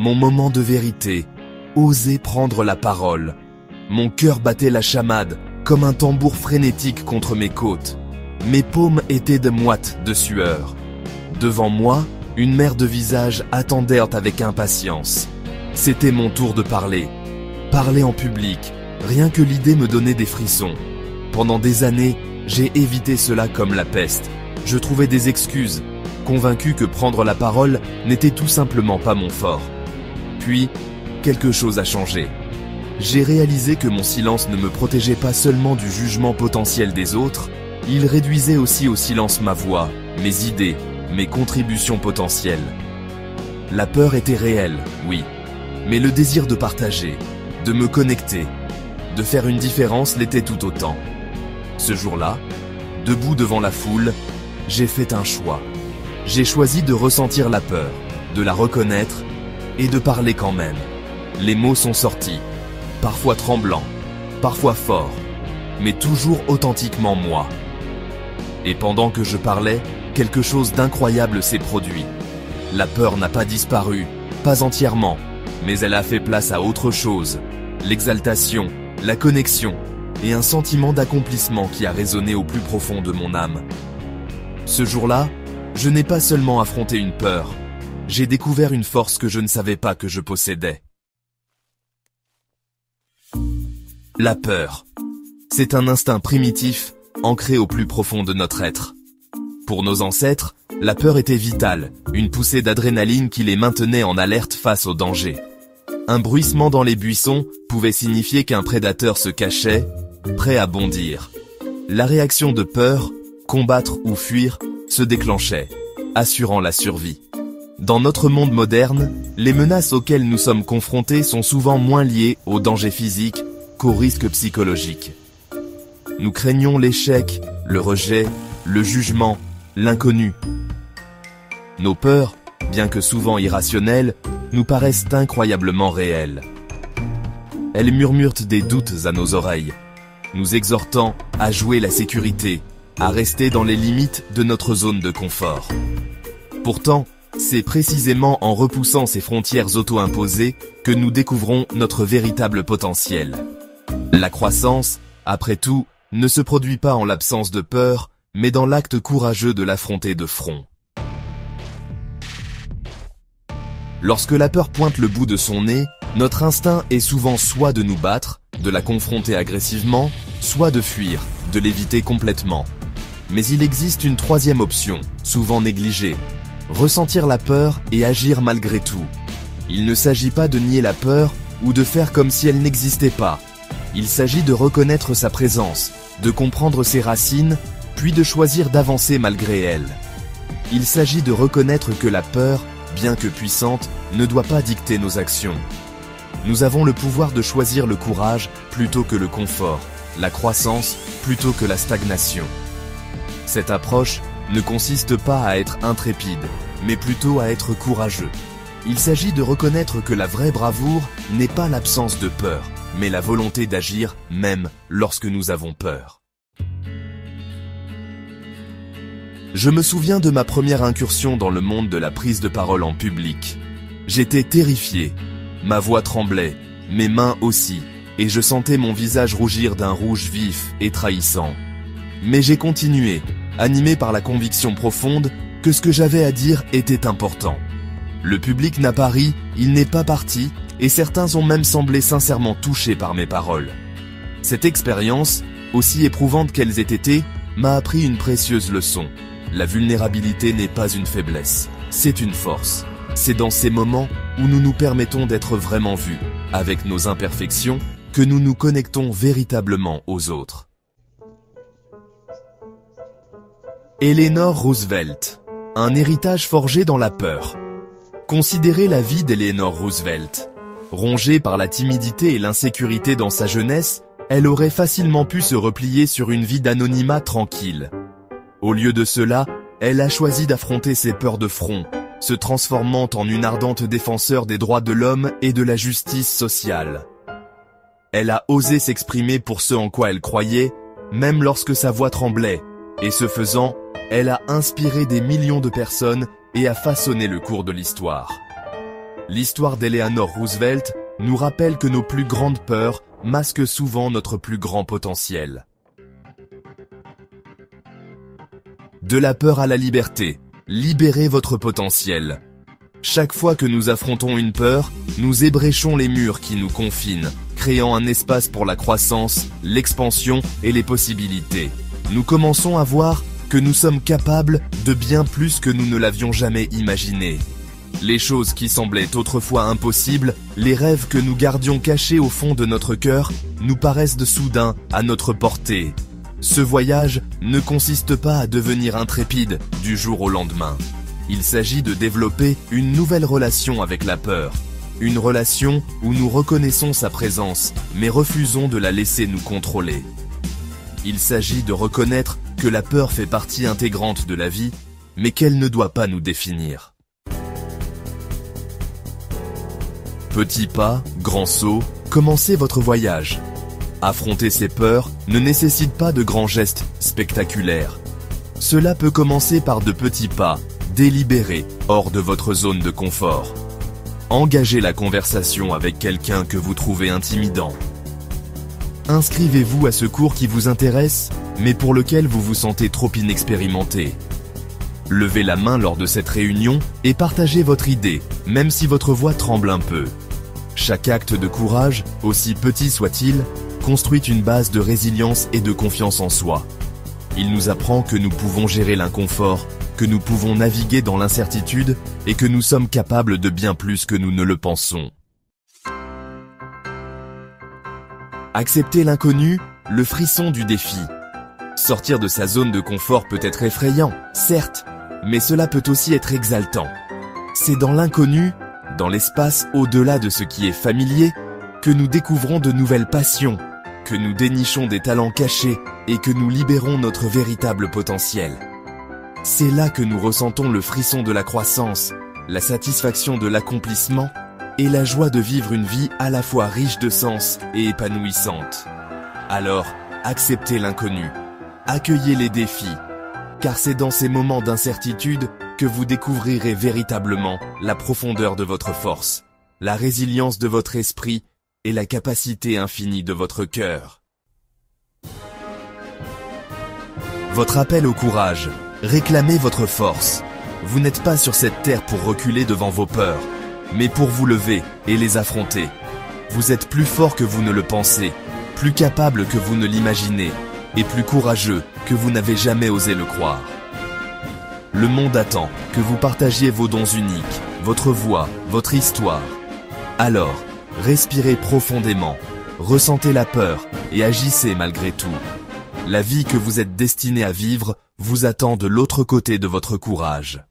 Mon moment de vérité, oser prendre la parole. Mon cœur battait la chamade, comme un tambour frénétique contre mes côtes. Mes paumes étaient de moites de sueur. Devant moi, une mère de visage attendait avec impatience. C'était mon tour de parler. Parler en public, rien que l'idée me donnait des frissons. Pendant des années, j'ai évité cela comme la peste. Je trouvais des excuses, convaincu que prendre la parole n'était tout simplement pas mon fort. Puis, quelque chose a changé. J'ai réalisé que mon silence ne me protégeait pas seulement du jugement potentiel des autres, il réduisait aussi au silence ma voix, mes idées, mes contributions potentielles. La peur était réelle, oui, mais le désir de partager, de me connecter, de faire une différence l'était tout autant. Ce jour-là, debout devant la foule, j'ai fait un choix. J'ai choisi de ressentir la peur, de la reconnaître et de parler quand même. Les mots sont sortis, parfois tremblants, parfois forts, mais toujours authentiquement moi. Et pendant que je parlais, quelque chose d'incroyable s'est produit. La peur n'a pas disparu, pas entièrement, mais elle a fait place à autre chose. L'exaltation, la connexion et un sentiment d'accomplissement qui a résonné au plus profond de mon âme. Ce jour-là, je n'ai pas seulement affronté une peur, j'ai découvert une force que je ne savais pas que je possédais. La peur. C'est un instinct primitif, ancré au plus profond de notre être. Pour nos ancêtres, la peur était vitale, une poussée d'adrénaline qui les maintenait en alerte face au danger. Un bruissement dans les buissons pouvait signifier qu'un prédateur se cachait, prêt à bondir. La réaction de peur, combattre ou fuir, se déclenchait, assurant la survie. Dans notre monde moderne, les menaces auxquelles nous sommes confrontés sont souvent moins liées aux dangers physiques qu'aux risques psychologiques. Nous craignons l'échec, le rejet, le jugement, l'inconnu. Nos peurs, bien que souvent irrationnelles, nous paraissent incroyablement réelles. Elles murmurent des doutes à nos oreilles, nous exhortant à jouer la sécurité, à rester dans les limites de notre zone de confort. Pourtant, c'est précisément en repoussant ces frontières auto-imposées que nous découvrons notre véritable potentiel. La croissance, après tout, ne se produit pas en l'absence de peur, mais dans l'acte courageux de l'affronter de front. Lorsque la peur pointe le bout de son nez, notre instinct est souvent soit de nous battre, de la confronter agressivement, soit de fuir, de l'éviter complètement. Mais il existe une troisième option, souvent négligée. Ressentir la peur et agir malgré tout. Il ne s'agit pas de nier la peur ou de faire comme si elle n'existait pas. Il s'agit de reconnaître sa présence, de comprendre ses racines, puis de choisir d'avancer malgré elle. Il s'agit de reconnaître que la peur, bien que puissante, ne doit pas dicter nos actions. Nous avons le pouvoir de choisir le courage plutôt que le confort, la croissance plutôt que la stagnation. Cette approche ne consiste pas à être intrépide, mais plutôt à être courageux. Il s'agit de reconnaître que la vraie bravoure n'est pas l'absence de peur, mais la volonté d'agir même lorsque nous avons peur. Je me souviens de ma première incursion dans le monde de la prise de parole en public. J'étais terrifié, ma voix tremblait, mes mains aussi, et je sentais mon visage rougir d'un rouge vif et trahissant. Mais j'ai continué, animé par la conviction profonde que ce que j'avais à dire était important. Le public n'a pas ri, il n'est pas parti, et certains ont même semblé sincèrement touchés par mes paroles. Cette expérience, aussi éprouvante qu'elles aient été, m'a appris une précieuse leçon. La vulnérabilité n'est pas une faiblesse, c'est une force. C'est dans ces moments où nous nous permettons d'être vraiment vus, avec nos imperfections, que nous nous connectons véritablement aux autres. Eleanor Roosevelt, un héritage forgé dans la peur. Considérez la vie d'Eleanor Roosevelt. Rongée par la timidité et l'insécurité dans sa jeunesse, elle aurait facilement pu se replier sur une vie d'anonymat tranquille. Au lieu de cela, elle a choisi d'affronter ses peurs de front, se transformant en une ardente défenseur des droits de l'homme et de la justice sociale. Elle a osé s'exprimer pour ce en quoi elle croyait, même lorsque sa voix tremblait, et ce faisant, elle a inspiré des millions de personnes et a façonné le cours de l'histoire. L'histoire d'Eleanor Roosevelt nous rappelle que nos plus grandes peurs masquent souvent notre plus grand potentiel. De la peur à la liberté, libérez votre potentiel. Chaque fois que nous affrontons une peur, nous ébréchons les murs qui nous confinent, créant un espace pour la croissance, l'expansion et les possibilités. Nous commençons à voir que nous sommes capables de bien plus que nous ne l'avions jamais imaginé. Les choses qui semblaient autrefois impossibles, les rêves que nous gardions cachés au fond de notre cœur, nous paraissent de soudain à notre portée. Ce voyage ne consiste pas à devenir intrépide du jour au lendemain. Il s'agit de développer une nouvelle relation avec la peur. Une relation où nous reconnaissons sa présence, mais refusons de la laisser nous contrôler. Il s'agit de reconnaître que la peur fait partie intégrante de la vie, mais qu'elle ne doit pas nous définir. Petit pas, grand saut, commencez votre voyage. Affronter ses peurs ne nécessite pas de grands gestes spectaculaires. Cela peut commencer par de petits pas, délibérés, hors de votre zone de confort. Engagez la conversation avec quelqu'un que vous trouvez intimidant. Inscrivez-vous à ce cours qui vous intéresse, mais pour lequel vous vous sentez trop inexpérimenté. Levez la main lors de cette réunion et partagez votre idée, même si votre voix tremble un peu. Chaque acte de courage, aussi petit soit-il, construit une base de résilience et de confiance en soi. Il nous apprend que nous pouvons gérer l'inconfort, que nous pouvons naviguer dans l'incertitude et que nous sommes capables de bien plus que nous ne le pensons. Accepter l'inconnu, le frisson du défi. Sortir de sa zone de confort peut être effrayant, certes, mais cela peut aussi être exaltant. C'est dans l'inconnu, dans l'espace au-delà de ce qui est familier, que nous découvrons de nouvelles passions, que nous dénichons des talents cachés et que nous libérons notre véritable potentiel. C'est là que nous ressentons le frisson de la croissance, la satisfaction de l'accomplissement et la joie de vivre une vie à la fois riche de sens et épanouissante. Alors, acceptez l'inconnu, accueillez les défis, car c'est dans ces moments d'incertitude que vous découvrirez véritablement la profondeur de votre force, la résilience de votre esprit et la capacité infinie de votre cœur. Votre appel au courage, réclamez votre force. Vous n'êtes pas sur cette terre pour reculer devant vos peurs, mais pour vous lever et les affronter. Vous êtes plus fort que vous ne le pensez, plus capable que vous ne l'imaginez, et plus courageux que vous n'avez jamais osé le croire. Le monde attend que vous partagiez vos dons uniques, votre voix, votre histoire. Alors, respirez profondément, ressentez la peur et agissez malgré tout. La vie que vous êtes destiné à vivre vous attend de l'autre côté de votre courage.